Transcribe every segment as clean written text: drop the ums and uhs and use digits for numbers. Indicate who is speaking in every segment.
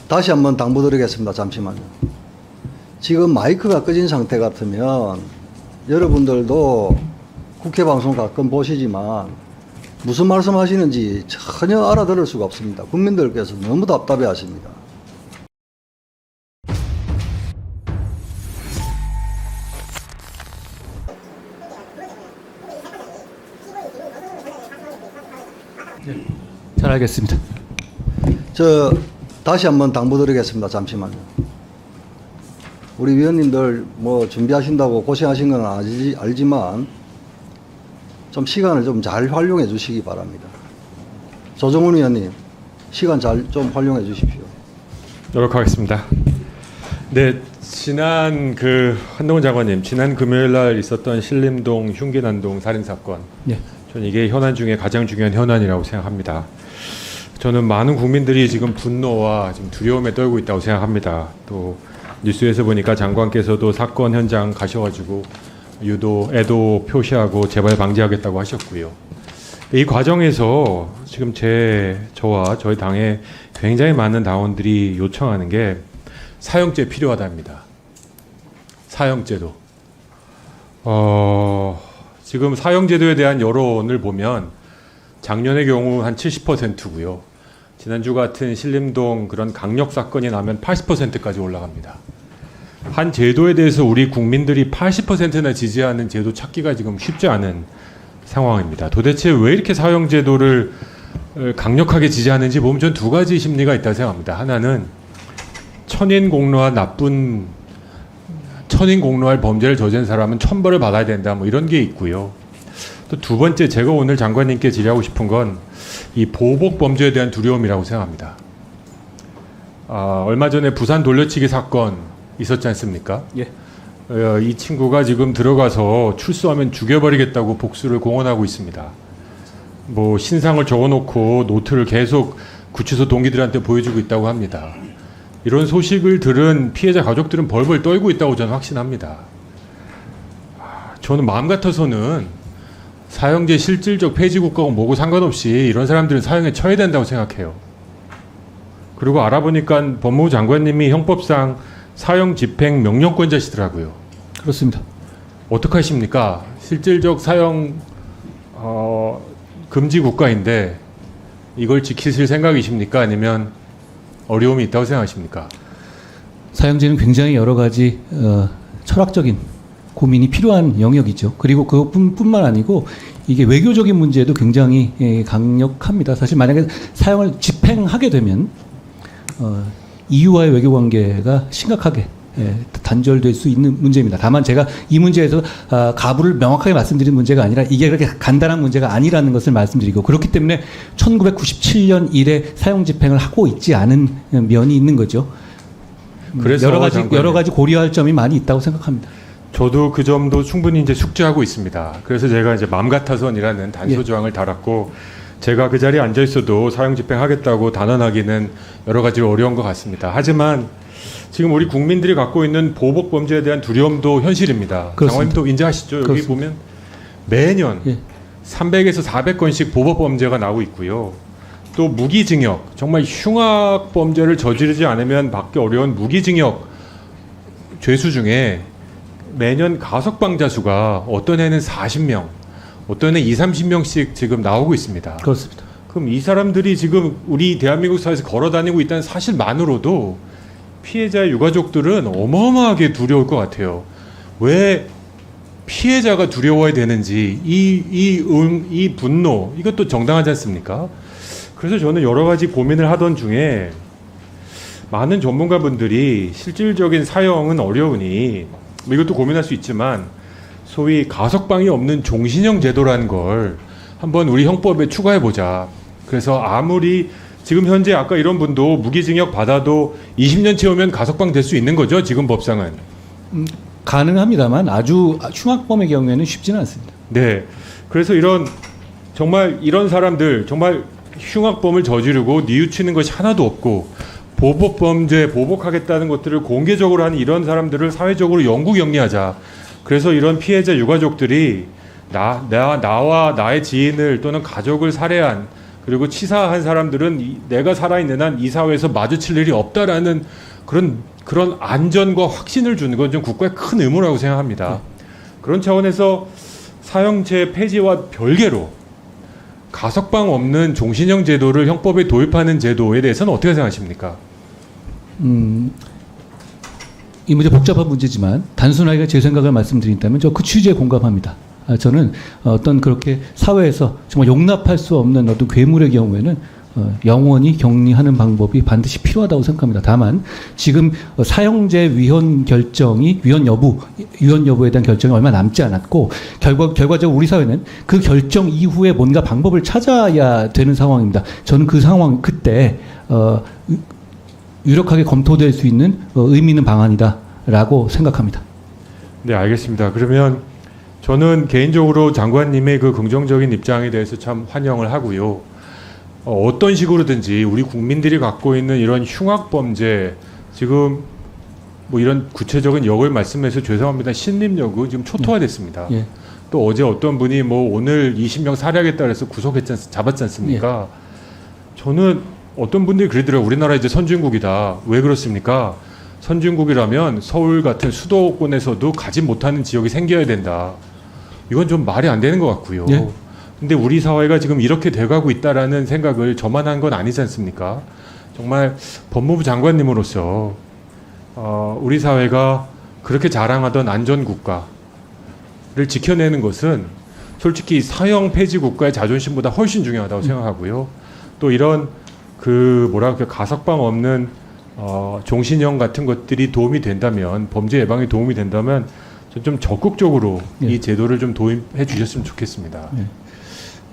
Speaker 1: 다시 한번 당부드리겠습니다. 잠시만요. 지금 마이크가 꺼진 상태 같으면 여러분들도 국회 방송 가끔 보시지만 무슨 말씀 하시는지 전혀 알아들을 수가 없습니다. 국민들께서 너무 답답해 하십니다.
Speaker 2: 잘 알겠습니다.
Speaker 1: 다시 한번 당부드리겠습니다. 잠시만요. 우리 위원님들 뭐 준비하신다고 고생하신 건 알지만 좀 시간을 좀 잘 활용해 주시기 바랍니다. 조정훈 위원님, 시간 잘 좀 활용해 주십시오.
Speaker 3: 노력하겠습니다. 네, 한동훈 장관님, 지난 금요일 날 있었던 신림동 흉기난동 살인 사건.
Speaker 2: 네.
Speaker 3: 저는 이게 현안 중에 가장 중요한 현안이라고 생각합니다. 저는 많은 국민들이 지금 분노와 지금 두려움에 떨고 있다고 생각합니다. 또 뉴스에서 보니까 장관께서도 사건 현장 가셔가지고 애도 표시하고 재발 방지하겠다고 하셨고요. 이 과정에서 지금 저와 저희 당에 굉장히 많은 당원들이 요청하는 게 사형제 필요하답니다. 사형제도. 지금 사형제도에 대한 여론을 보면 작년의 경우 한 70%고요. 지난주 같은 신림동 그런 강력 사건이 나면 80%까지 올라갑니다. 한 제도에 대해서 우리 국민들이 80%나 지지하는 제도 찾기가 지금 쉽지 않은 상황입니다. 도대체 왜 이렇게 사형제도를 강력하게 지지하는지 보면 전 두 가지 심리가 있다고 생각합니다. 하나는 천인공노할 범죄를 저지른 사람은 천벌을 받아야 된다, 뭐 이런 게 있고요. 또 두 번째, 제가 오늘 장관님께 질의하고 싶은 건 이 보복 범죄에 대한 두려움이라고 생각합니다. 얼마 전에 부산 돌려치기 사건 있었지 않습니까?
Speaker 2: 예.
Speaker 3: 이 친구가 지금 들어가서 출소하면 죽여버리겠다고 복수를 공언하고 있습니다. 뭐 신상을 적어놓고 노트를 계속 구치소 동기들한테 보여주고 있다고 합니다. 이런 소식을 들은 피해자 가족들은 벌벌 떨고 있다고 저는 확신합니다. 저는 마음 같아서는 사형제 실질적 폐지 국가고 뭐고 상관없이 이런 사람들은 사형에 처해야 된다고 생각해요. 그리고 알아보니까 법무부 장관님이 형법상 사형 집행 명령권자시더라고요.
Speaker 2: 그렇습니다.
Speaker 3: 어떡하십니까? 실질적 사형 금지 국가인데 이걸 지키실 생각이십니까? 아니면 어려움이 있다고 생각하십니까?
Speaker 2: 사형제는 굉장히 여러 가지 철학적인 고민이 필요한 영역이죠. 그리고 그것뿐만 아니고 이게 외교적인 문제도 굉장히 강력합니다. 사실 만약에 사형을 집행하게 되면 EU와의 외교 관계가 심각하게 단절될 수 있는 문제입니다. 다만 제가 이 문제에서 가부를 명확하게 말씀드린 문제가 아니라 이게 그렇게 간단한 문제가 아니라는 것을 말씀드리고, 그렇기 때문에 1997년 이래 사형 집행을 하고 있지 않은 면이 있는 거죠.
Speaker 3: 그래서
Speaker 2: 여러 가지 고려할 점이 많이 있다고 생각합니다.
Speaker 3: 저도 그 점도 충분히 이제 숙지하고 있습니다. 그래서 제가 이제 맘 같아서이라는 단서 조항을 달았고, 제가 그 자리에 앉아 있어도 사형 집행하겠다고 단언하기는 여러 가지로 어려운 것 같습니다. 하지만 지금 우리 국민들이 갖고 있는 보복 범죄에 대한 두려움도 현실입니다. 장관님도 인지하시죠? 여기
Speaker 2: 그렇습니다.
Speaker 3: 보면 매년 300에서 400건씩 보복 범죄가 나오고 있고요. 또 무기징역, 정말 흉악 범죄를 저지르지 않으면 받기 어려운 무기징역 죄수 중에 매년 가석방자 수가 어떤 해는 40명, 어떤 해 20-30명씩 지금 나오고 있습니다.
Speaker 2: 그렇습니다.
Speaker 3: 그럼 이 사람들이 지금 우리 대한민국 사회에서 걸어다니고 있다는 사실만으로도 피해자의 유가족들은 어마어마하게 두려울 것 같아요. 왜 피해자가 두려워야 되는지, 이 분노, 이것도 정당하지 않습니까? 그래서 저는 여러 가지 고민을 하던 중에 많은 전문가분들이 실질적인 사형은 어려우니 이것도 고민할 수 있지만 소위 가석방이 없는 종신형 제도라는 걸 한번 우리 형법에 추가해보자. 그래서 아무리 지금 현재 아까 이런 분도 무기징역 받아도 20년 채우면 가석방 될 수 있는 거죠, 지금 법상은?
Speaker 2: 가능합니다만 아주 흉악범의 경우에는 쉽지는 않습니다.
Speaker 3: 네. 그래서 정말 이런 사람들, 정말 흉악범을 저지르고 뉘우치는 것이 하나도 없고 보복범죄, 보복하겠다는 것들을 공개적으로 하는 이런 사람들을 사회적으로 영구 격리하자. 그래서 이런 피해자 유가족들이 나와 나의 지인을 또는 가족을 살해한 그리고 치사한 사람들은 내가 살아있는 한 이 사회에서 마주칠 일이 없다라는 그런 안전과 확신을 주는 건 좀 국가의 큰 의무라고 생각합니다. 그런 차원에서 사형제 폐지와 별개로 가석방 없는 종신형 제도를 형법에 도입하는 제도에 대해서는 어떻게 생각하십니까?
Speaker 2: 이 문제 복잡한 문제지만 단순하게 제 생각을 말씀드린다면 저 그 취지에 공감합니다. 저는 어떤 그렇게 사회에서 정말 용납할 수 없는 어떤 괴물의 경우에는 영원히 격리하는 방법이 반드시 필요하다고 생각합니다. 다만 지금 사형제 위헌 여부에 대한 결정이 얼마 남지 않았고 결과적으로 우리 사회는 그 결정 이후에 뭔가 방법을 찾아야 되는 상황입니다. 저는 그 상황 그때 유력하게 검토될 수 있는 의미 있는 방안이다라고 생각합니다.
Speaker 3: 네, 알겠습니다. 그러면 저는 개인적으로 장관님의 그 긍정적인 입장에 대해서 참 환영을 하고요. 어떤 식으로든지 우리 국민들이 갖고 있는 이런 흉악 범죄, 지금 뭐 이런 구체적인 역을 말씀해서 죄송합니다. 신림역은 지금 초토화됐습니다.
Speaker 2: 예.
Speaker 3: 또 어제 어떤 분이 뭐 오늘 20명 살해하겠다 그래서 잡았지 않습니까? 저는 어떤 분들이 그러더라고요. 우리나라 이제 선진국이다. 왜 그렇습니까? 선진국이라면 서울 같은 수도권에서도 가지 못하는 지역이 생겨야 된다. 이건 좀 말이 안 되는 것 같고요.
Speaker 2: 예.
Speaker 3: 근데 우리 사회가 지금 이렇게 돼가고 있다라는 생각을 저만 한 건 아니지 않습니까? 정말 법무부 장관님으로서 우리 사회가 그렇게 자랑하던 안전국가를 지켜내는 것은 솔직히 사형 폐지 국가의 자존심보다 훨씬 중요하다고 생각하고요. 또 이런 가석방 없는 종신형 같은 것들이 도움이 된다면, 범죄 예방에 도움이 된다면 좀 적극적으로
Speaker 2: 예.
Speaker 3: 이 제도를 좀 도입해 주셨으면 좋겠습니다.
Speaker 2: 예.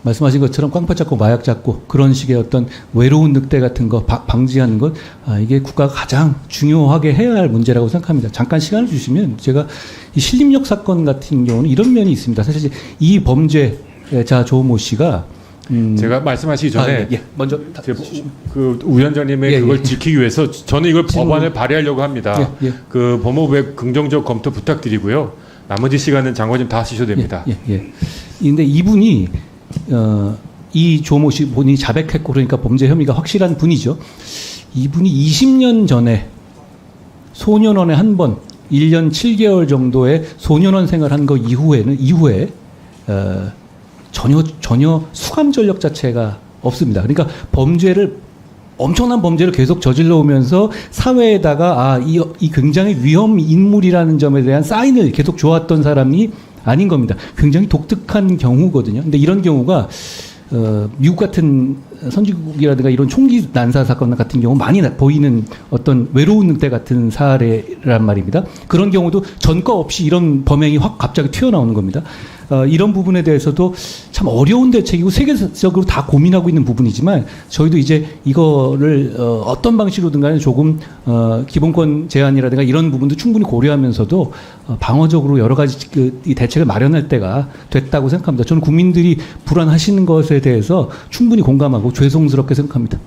Speaker 2: 말씀하신 것처럼 깡패 잡고 마약 잡고 그런 식의 어떤 외로운 늑대 같은 거 방지하는 것, 이게 국가가 가장 중요하게 해야 할 문제라고 생각합니다. 잠깐 시간을 주시면 제가 이 신림역 사건 같은 경우는 이런 면이 있습니다. 사실 이 범죄자 조모 씨가
Speaker 3: 제가 말씀하시기 전에
Speaker 2: 먼저
Speaker 3: 그 위원장님의 그걸 지키기 위해서 저는 이걸 법안을 발의하려고 합니다. 그 법무부의 긍정적 검토 부탁드리고요. 나머지 시간은 장관님 다 쓰셔도 됩니다.
Speaker 2: 근데 이분이 이 조모 씨 본인이 자백했고 그러니까 범죄 혐의가 확실한 분이죠. 이분이 20년 전에 소년원에 한 번 1년 7개월 정도의 소년원 생활한 거 이후에 전혀 수감 전력 자체가 없습니다. 그러니까 엄청난 범죄를 계속 저질러 오면서 사회에다가 이 굉장히 위험 인물이라는 점에 대한 사인을 계속 줘왔던 사람이 아닌 겁니다. 굉장히 독특한 경우거든요. 근데 이런 경우가 미국 같은 선진국이라든가 이런 총기 난사 사건 같은 경우 많이 보이는 어떤 외로운 늑대 같은 사례란 말입니다. 그런 경우도 전과 없이 이런 범행이 확 갑자기 튀어나오는 겁니다. 이런 부분에 대해서도 참 어려운 대책이고 세계적으로 다 고민하고 있는 부분이지만 저희도 이제 이거를 어떤 방식으로든 간에 조금 기본권 제한이라든가 이런 부분도 충분히 고려하면서도 방어적으로 여러 가지 이 대책을 마련할 때가 됐다고 생각합니다. 저는 국민들이 불안하시는 것에 대해서 충분히 공감하고 죄송스럽게 생각합니다.